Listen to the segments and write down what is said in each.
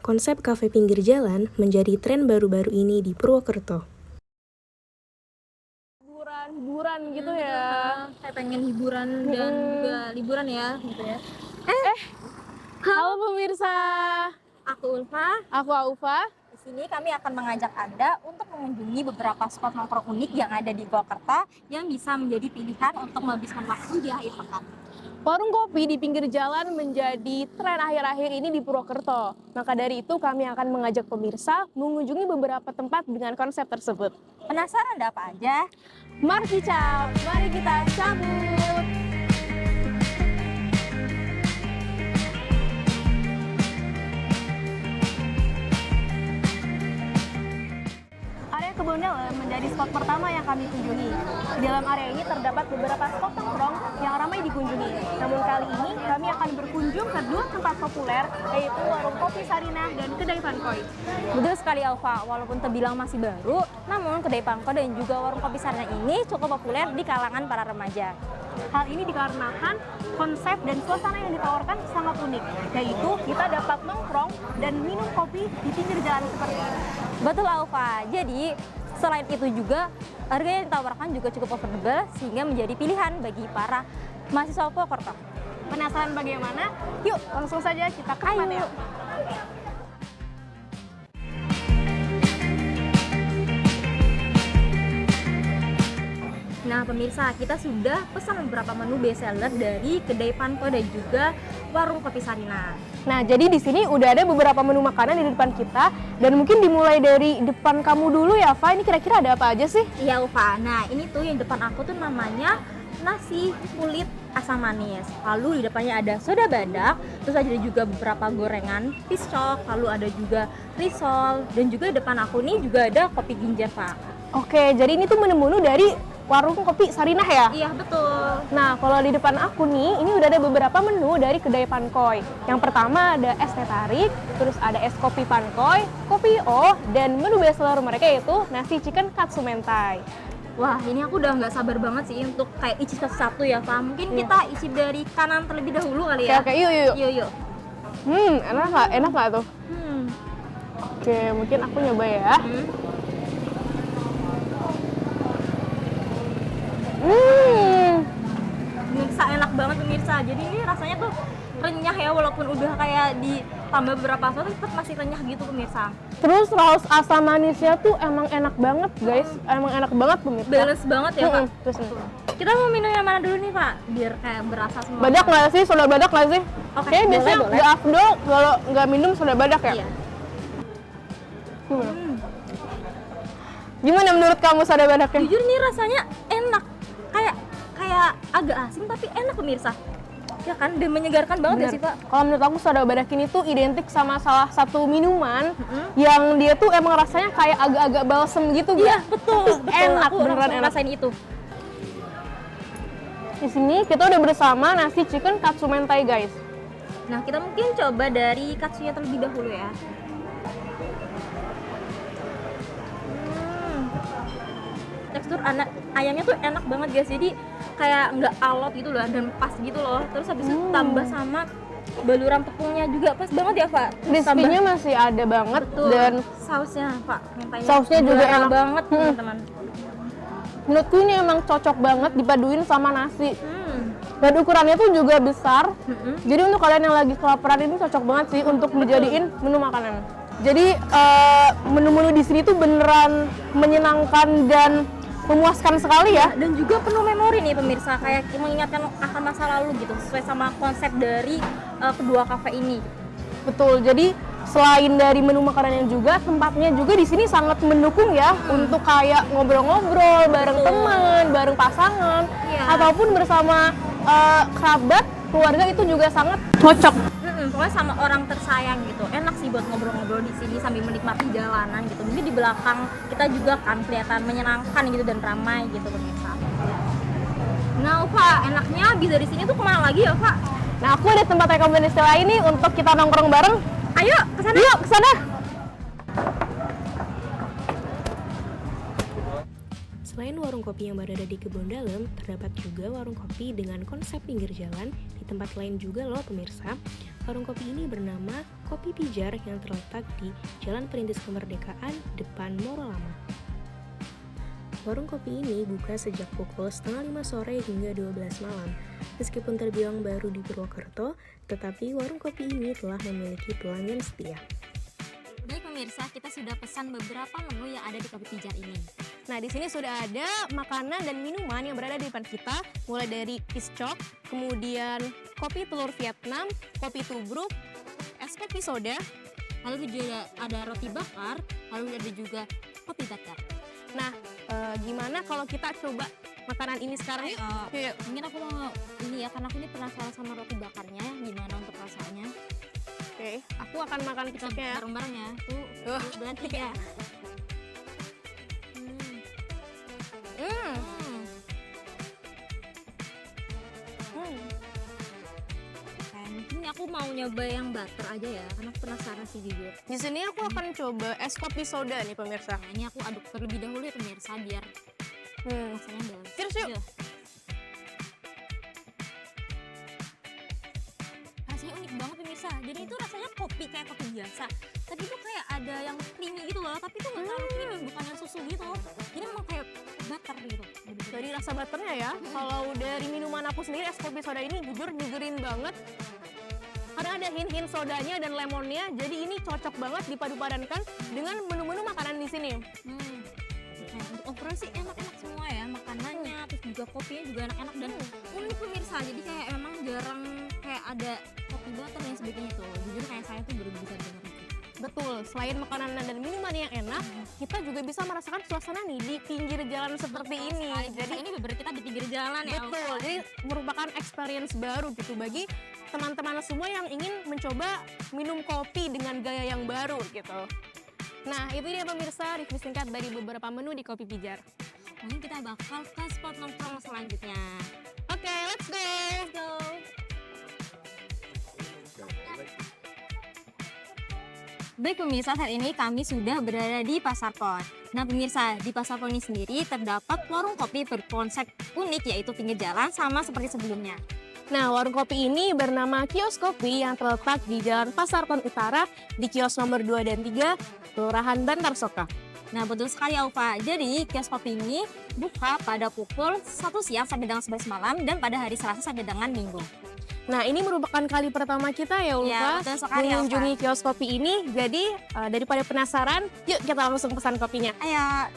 Konsep kafe pinggir jalan menjadi tren baru-baru ini di Purwokerto. Hiburan gitu ya. Saya pengen hiburan dan juga liburan ya gitu ya. Halo pemirsa, Aku Ulfa. aku Aufa. Di sini kami akan mengajak Anda untuk mengunjungi beberapa spot nongkrong unik yang ada di Purwokerto yang bisa menjadi pilihan untuk menghabiskan waktu di akhir pekan. Warung kopi di pinggir jalan menjadi tren akhir-akhir ini di Purwokerto. Maka dari itu kami akan mengajak pemirsa mengunjungi beberapa tempat dengan konsep tersebut. Penasaran ada apa aja? Mari kita cabut. Area Kebon Dalam menjadi spot pertama yang kami kunjungi. Di dalam area ini terdapat beberapa spot nongkrong yang ramai dikunjungi. Namun kali ini kami akan berkunjung ke dua tempat populer, yaitu warung kopi Sarinah dan kedai Pankoy. Betul sekali Alfa, walaupun terbilang masih baru, namun kedai Pangko dan juga warung kopi Sarinah ini cukup populer di kalangan para remaja. Hal ini dikarenakan konsep dan suasana yang ditawarkan sangat unik, yaitu kita dapat nongkrong dan minum kopi di pinggir jalan seperti ini. Betul Alfa, jadi selain itu juga harga yang ditawarkan juga cukup affordable sehingga menjadi pilihan bagi para mahasiswa Purwokerto. Penasaran bagaimana? Yuk langsung saja kita ke tempat ya. Nah pemirsa, kita sudah pesan beberapa menu best seller dari kedai Panko dan juga warung kopi Sarinah. Nah, jadi di sini udah ada beberapa menu makanan di depan kita dan mungkin dimulai dari depan kamu dulu ya, Fa. Ini kira-kira ada apa aja sih? Iya Ufa, nah ini tuh yang depan aku tuh namanya nasi kulit asam manis. Lalu di depannya ada soda badak, terus ada juga beberapa gorengan piscok, lalu ada juga risol, dan juga di depan aku nih juga ada kopi ginger Pak. Oke, jadi ini tuh menu-menu dari warung kopi Sarinah ya? Iya betul. Nah, kalau di depan aku nih, ini udah ada beberapa menu dari kedai Pankoy. Yang pertama ada es teh tarik, terus ada es kopi Pankoy, kopi O, dan menu bestseller mereka yaitu nasi chicken katsu mentai. Wah ini aku udah nggak sabar banget sih untuk kayak icip satu-satu ya Pak. Mungkin Iya. kita icip dari kanan terlebih dahulu kali ya. Oke, yuk. Yuk. Enak nggak? Enak nggak tuh? Oke, mungkin aku nyoba ya. Pemirsa enak banget pemirsa. Jadi ini rasanya tuh renyah ya, walaupun udah kayak ditambah beberapa saus tetap masih renyah gitu pemirsa. Terus saus asam manisnya tuh emang enak banget guys, emang enak banget pemirsa. Balance banget ya Pak. Terus Kita mau minum yang mana dulu nih Pak? Biar kayak berasa semua. badak nggak sih? Soda badak nggak sih? Oke, Kayaknya biasanya boleh. nggak afdol kalau nggak minum soda badak ya. Iya. Gimana menurut kamu soda badaknya? Jujur nih rasanya enak. Kayak agak asing tapi enak pemirsa. Ya kan, dan menyegarkan banget ya Bener. sih Pak. Kalau menurut aku soda badak ini tuh identik sama salah satu minuman yang dia tuh emang rasanya kayak agak-agak balsem gitu. Iya, Guys. betul. Enak, Aku beneran langsung enak. rasain itu. Di sini kita udah bersama nasi chicken katsu mentai guys. Nah, kita mungkin coba dari katsunya terlebih dahulu ya. Tekstur ayamnya tuh enak banget guys. Jadi kayak nggak alot gitu loh dan pas gitu loh. Terus habis itu tambah sama baluran tepungnya juga pas banget ya Pak. Crispy-nya masih ada banget. Betul. Dan sausnya Pak, mentainya sausnya juga juara enak banget teman-teman. menurutku ini emang cocok banget dipaduin sama nasi. Dan ukurannya tuh juga besar. Jadi untuk kalian yang lagi kelaparan ini cocok banget sih untuk dijadiin menu makanan. Jadi menu-menu di sini tuh beneran menyenangkan dan memuaskan sekali ya. Dan juga penuh memori nih pemirsa, kayak mengingatkan akan masa lalu gitu, sesuai sama konsep dari kedua kafe ini. Betul. Jadi selain dari menu makanannya juga, tempatnya juga di sini sangat mendukung ya untuk kayak ngobrol-ngobrol bareng teman, bareng pasangan, Iya. ataupun bersama kerabat, keluarga itu juga sangat cocok. Pokoknya sama orang tersayang gitu, enak sih buat ngobrol-ngobrol di sini sambil menikmati jalanan gitu. Mungkin di belakang kita juga kan kelihatan menyenangkan gitu dan ramai gitu pemirsa. Nah, Pak, enaknya habis dari sini tuh kemana lagi ya, Pak? Nah, aku ada tempat rekomendasi lain nih untuk kita nongkrong bareng. Ayo ke sana. Yuk, ke sana. Selain warung kopi yang berada di kebun dalam, terdapat juga warung kopi dengan konsep pinggir jalan di tempat lain juga loh pemirsa. Warung kopi ini bernama Kopi Pijar yang terletak di Jalan Perintis Kemerdekaan depan Moro Lama. Warung kopi ini buka sejak pukul setengah 5 sore hingga 12 malam. Meskipun terbilang baru di Purwokerto, tetapi warung kopi ini telah memiliki pelanggan setia. Baik pemirsa, kita sudah pesan beberapa menu yang ada di Kopi Pijar ini. Nah, di sini sudah ada makanan dan minuman yang berada di depan kita, mulai dari piscok, kemudian kopi telur Vietnam, kopi tubruk, es kopi soda, Lalu juga ada roti bakar, lalu ada juga kopi bakar. Nah, gimana kalau kita coba makanan ini sekarang yuk? Yuk. Mungkin aku mau ini ya, karena aku ini penasaran sama roti bakarnya, gimana untuk rasanya. Oke, aku akan makan Kita piscoknya ya. bareng-bareng ya. Tuh, berarti ya. Mungkin aku mau nyoba yang butter aja ya, karena aku penasaran sih jujur. Di sini aku akan coba es kopi soda nih pemirsa. Nah, ini aku aduk terlebih dahulu ya pemirsa, biar rasanya dalam. Cheers yuk. Iya. Rasanya unik banget pemirsa. Jadi itu rasanya kopi kayak kopi biasa, tapi itu kayak ada yang creamy gitu loh. Tapi itu nggak terlalu creamy, bukan yang susu gitu. Jadi emang kayak butter gitu. Dari rasa butternya ya, kalau dari minuman aku sendiri es kopi soda ini jujur nyegerin banget. Karena ada hint-hint sodanya dan lemonnya, jadi ini cocok banget dipadu-padankan dengan menu-menu makanan di sini. Nah, untuk overall sih enak-enak semua ya makanannya, terus juga kopinya juga enak-enak dan unik pemirsa. Jadi kayak emang jarang kayak ada kopi butter yang sebagainya tuh. Jujur kayak saya tuh baru bisa dengar itu. Betul, selain makanan dan minuman yang enak, kita juga bisa merasakan suasana nih di pinggir jalan seperti ini. Jadi ini beberapa kita di pinggir jalan ya. Betul, jadi merupakan experience baru gitu bagi teman-teman semua yang ingin mencoba minum kopi dengan gaya yang baru gitu. Nah, itu dia pemirsa review singkat dari beberapa menu di Kopi Pijar. Mungkin kita bakal ke spot nongkrong selanjutnya. Oke, let's go! Let's go! Baik pemirsa, saat ini kami sudah berada di Pasar Pon. Nah pemirsa, di Pasar Pon ini sendiri terdapat warung kopi berkonsep unik yaitu pinggir jalan sama seperti sebelumnya. Nah, warung kopi ini bernama Kios Kopi yang terletak di Jalan Pasar Pon Utara di kios nomor 2 dan 3, Kelurahan Bantar Soka. Nah betul sekali Aufa, jadi kios kopi ini buka pada pukul 1 siang sampai dengan 11 malam dan pada hari Selasa sampai dengan Minggu. Nah, ini merupakan kali pertama kita ya Ulfa Ya, betul sekali, mengunjungi kios kopi ini. Jadi, daripada penasaran, yuk kita langsung pesan kopinya. Ayo.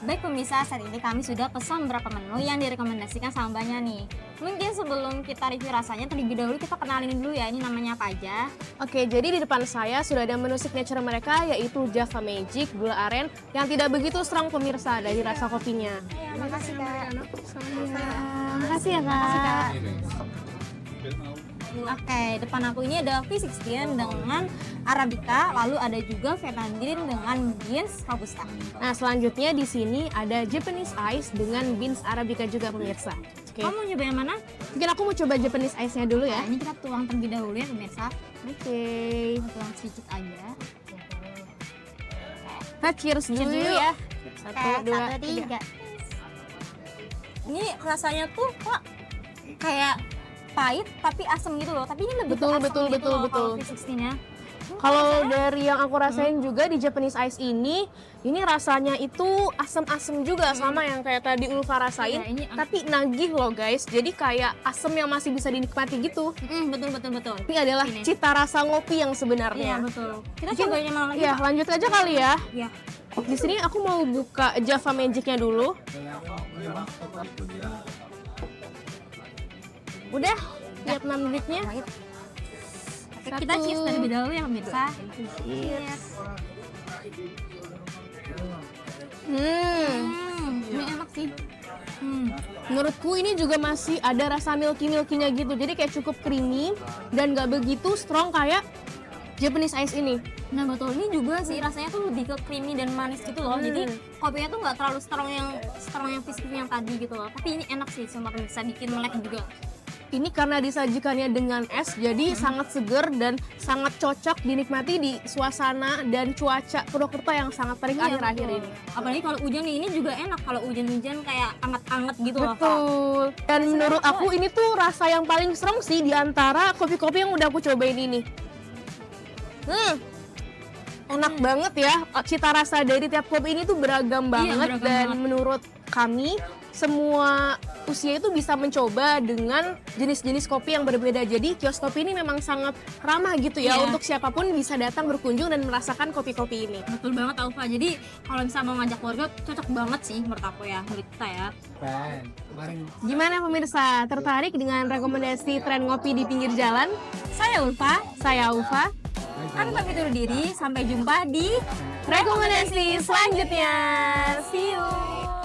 Baik pemirsa, saat ini kami sudah pesan beberapa menu yang direkomendasikan sama Mbaknya nih. Mungkin sebelum kita review rasanya, terlebih dahulu kita kenalin dulu ya, ini namanya apa aja. Oke, jadi di depan saya sudah ada menu signature mereka yaitu Java Magic gula aren yang tidak begitu strong pemirsa dari rasa kopinya. Ayo, makasih Kak. Makasih ya Kak. Oke, depan aku ini ada V16 dengan Arabica, lalu ada juga Fernandin dengan beans Robusta. Nah, selanjutnya di sini ada Japanese Ice dengan beans Arabica juga pemirsa. Oke. Kamu mau nyoba yang mana? Mungkin aku mau coba Japanese Ice-nya dulu ya. Nah, ini kita tuang terlebih dahulu ya pemirsa. Oke. Tuang sedikit aja. Kita cheers dulu Cheers dulu yuk. ya. Satu, dua, tiga. Ini rasanya tuh kok kayak pahit tapi asem gitu loh. Tapi ini lebih Betul, ke asem betul, gitu betul, loh betul. kalau V16-nya. Kalau dari yang aku rasain juga di Japanese Ice ini rasanya itu asam-asam juga sama yang kayak tadi Ulfa rasain. Iya, ini tapi nagih loh guys, jadi kayak asam yang masih bisa dinikmati gitu. Betul, betul, betul. Ini adalah Ini. cita rasa ngopi yang Iya, sebenarnya. betul. Kita Mungkin- coba yang mana lagi? Ya, Pak? lanjut aja kali ya. Iya. Di sini aku mau buka Java Magic-nya dulu. Udah, Vietnam Drink-nya. Pahit. Oke, Satu. kita cheers terlebih dahulu ya pemirsa. Cheers. Ini enak sih. Menurutku ini juga masih ada rasa milky-milky-nya gitu. Jadi kayak cukup creamy dan gak begitu strong kayak Japanese Ice ini. Nah betul, ini juga sih rasanya tuh lebih ke creamy dan manis gitu loh. Jadi kopinya tuh nggak terlalu strong yang V16 yang tadi gitu loh. Tapi ini enak sih, sama pemirsa bikin melek juga. Ini karena disajikannya dengan es, jadi sangat seger dan sangat cocok dinikmati di suasana dan cuaca Purwokerto yang sangat terik akhir-akhir ini. Apalagi kalau hujan ini juga enak, kalau hujan-hujan kayak anget-anget gitu loh, Kak. Betul. Dan menurut aku ini tuh rasa yang paling strong sih di antara kopi-kopi yang udah aku cobain ini. Enak banget ya. Cita rasa dari tiap kopi ini tuh beragam banget, beragam dan banget. menurut kami semua usia itu bisa mencoba dengan jenis-jenis kopi yang berbeda. Jadi kios kopi ini memang sangat ramah gitu ya, Iya. untuk siapapun bisa datang berkunjung dan merasakan kopi-kopi ini. Betul banget Alfa. Jadi kalau misalnya mau ngajak keluarga cocok banget sih menurut aku ya, menurut kita ya. Kemarin Gimana pemirsa, tertarik dengan rekomendasi tren ngopi di pinggir jalan? Saya Ulfa, Saya Ufa. kami pamit undur diri. Sampai jumpa di Rekomendasi selanjutnya. See you.